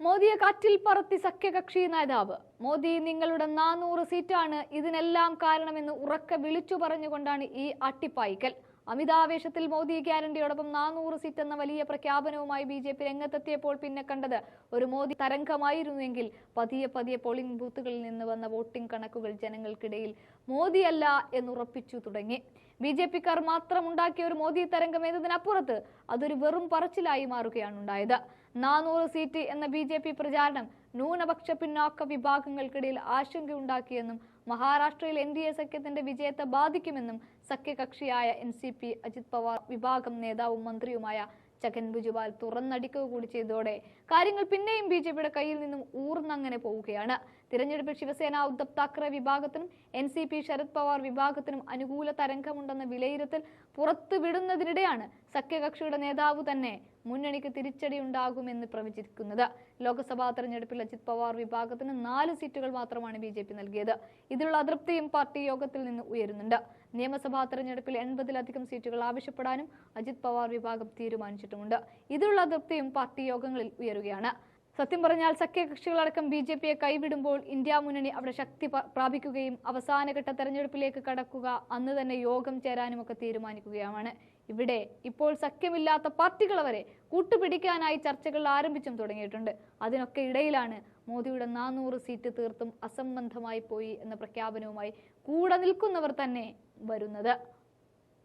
മോദിയെ കാറ്റിൽ പറത്തി സഖ്യകക്ഷി നേതാവ്. മോദി നിങ്ങളുടെ 400 സീറ്റാണ് ഇതിനെല്ലാം കാരണമെന്ന് ഉറക്കെ വിളിച്ചു പറഞ്ഞുകൊണ്ടാണ് ഈ അട്ടിപ്പായിക്കൽ. അമിതാവേശത്തിൽ മോദി ഗ്യാരണ്ടിയോടൊപ്പം 400 സീറ്റ് എന്ന വലിയ പ്രഖ്യാപനവുമായി ബി.ജെ.പി രംഗത്തെത്തിയപ്പോൾ പിന്നെ കണ്ടത് ഒരു മോദി തരംഗമായിരുന്നുവെങ്കിൽ പതിയെ പതിയെ പോളിംഗ് ബൂത്തുകളിൽ നിന്ന് വന്ന വോട്ടിംഗ് കണക്കുകൾ ജനങ്ങൾക്കിടയിൽ മോദിയല്ല എന്നുറപ്പിച്ചു തുടങ്ങി. ബി.ജെ.പിക്കാർ മാത്രം ഉണ്ടാക്കിയ ഒരു മോദി തരംഗം എന്നതിനപ്പുറത്ത് അതൊരു വെറും പറച്ചിലായി മാറുകയാണ് ഉണ്ടായത്. 400 സീറ്റ് എന്ന ബി.ജെ.പി പ്രചാരണം ന്യൂനപക്ഷ പിന്നാക്ക വിഭാഗങ്ങൾക്കിടയിൽ ആശങ്കയുണ്ടാക്കിയെന്നും മഹാരാഷ്ട്രയിൽ എൻ.ഡി.എ സഖ്യത്തിന്റെ വിജയത്തെ ബാധിക്കുമെന്നും സഖ്യകക്ഷിയായ എൻ.സി.പി അജിത് പവാർ വിഭാഗം നേതാവും മന്ത്രിയുമായ ഛഗൻ ഭുജ്ബാൽ തുറന്നടിക്കുക കൂടി ചെയ്തതോടെ കാര്യങ്ങൾ പിന്നെയും ബി.ജെ.പിയുടെ കയ്യിൽ നിന്നും ഊർന്നങ്ങനെ പോവുകയാണ്. തിരഞ്ഞെടുപ്പിൽ ശിവസേന ഉദ്ധവ് താക്കറെ വിഭാഗത്തിനും എൻ.സി.പി ശരത് പവാർ വിഭാഗത്തിനും അനുകൂല തരംഗമുണ്ടെന്ന വിലയിരുത്തൽ പുറത്തുവിടുന്നതിനിടെയാണ് സഖ്യകക്ഷിയുടെ നേതാവ് തന്നെ മുന്നണിക്ക് തിരിച്ചടിയുണ്ടാകുമെന്ന് പ്രവചിക്കുന്നത്. ലോക്സഭാ തെരഞ്ഞെടുപ്പിൽ അജിത് പവാർ വിഭാഗത്തിന് 4 സീറ്റുകൾ മാത്രമാണ് ബി.ജെ.പി നൽകിയത്. ഇതിലുള്ള അതൃപ്തിയും പാർട്ടി യോഗത്തിൽ നിന്ന് ഉയരുന്നുണ്ട്. നിയമസഭാ തെരഞ്ഞെടുപ്പിൽ 80-ലധികം സീറ്റുകൾ ആവശ്യപ്പെടാനും അജിത് പവാർ വിഭാഗം തീരുമാനിച്ചിട്ടുമുണ്ട്. ഇതിലുള്ള അതൃപ്തിയും പാർട്ടി യോഗങ്ങളിൽ ഉയരുകയാണ്. സത്യം പറഞ്ഞാൽ സഖ്യകക്ഷികളടക്കം ബി.ജെ.പിയെ കൈവിടുമ്പോൾ ഇന്ത്യ മുന്നണി അവിടെ ശക്തി പ്രാപിക്കുകയും അവസാനഘട്ട തെരഞ്ഞെടുപ്പിലേക്ക് കടക്കുക, അന്ന് തന്നെ യോഗം ചേരാനുമൊക്കെ തീരുമാനിക്കുകയുമാണ്. ഇവിടെ ഇപ്പോൾ സഖ്യമില്ലാത്ത പാർട്ടികൾ വരെ കൂട്ടുപിടിക്കാനായി ചർച്ചകൾ ആരംഭിച്ചും തുടങ്ങിയിട്ടുണ്ട്. അതിനൊക്കെ ഇടയിലാണ് മോദിയുടെ 400 സീറ്റ് തീർത്തും അസംബന്ധമായി പോയി എന്ന പ്രഖ്യാപനവുമായി കൂടെ നിൽക്കുന്നവർ തന്നെ വരുന്നത്.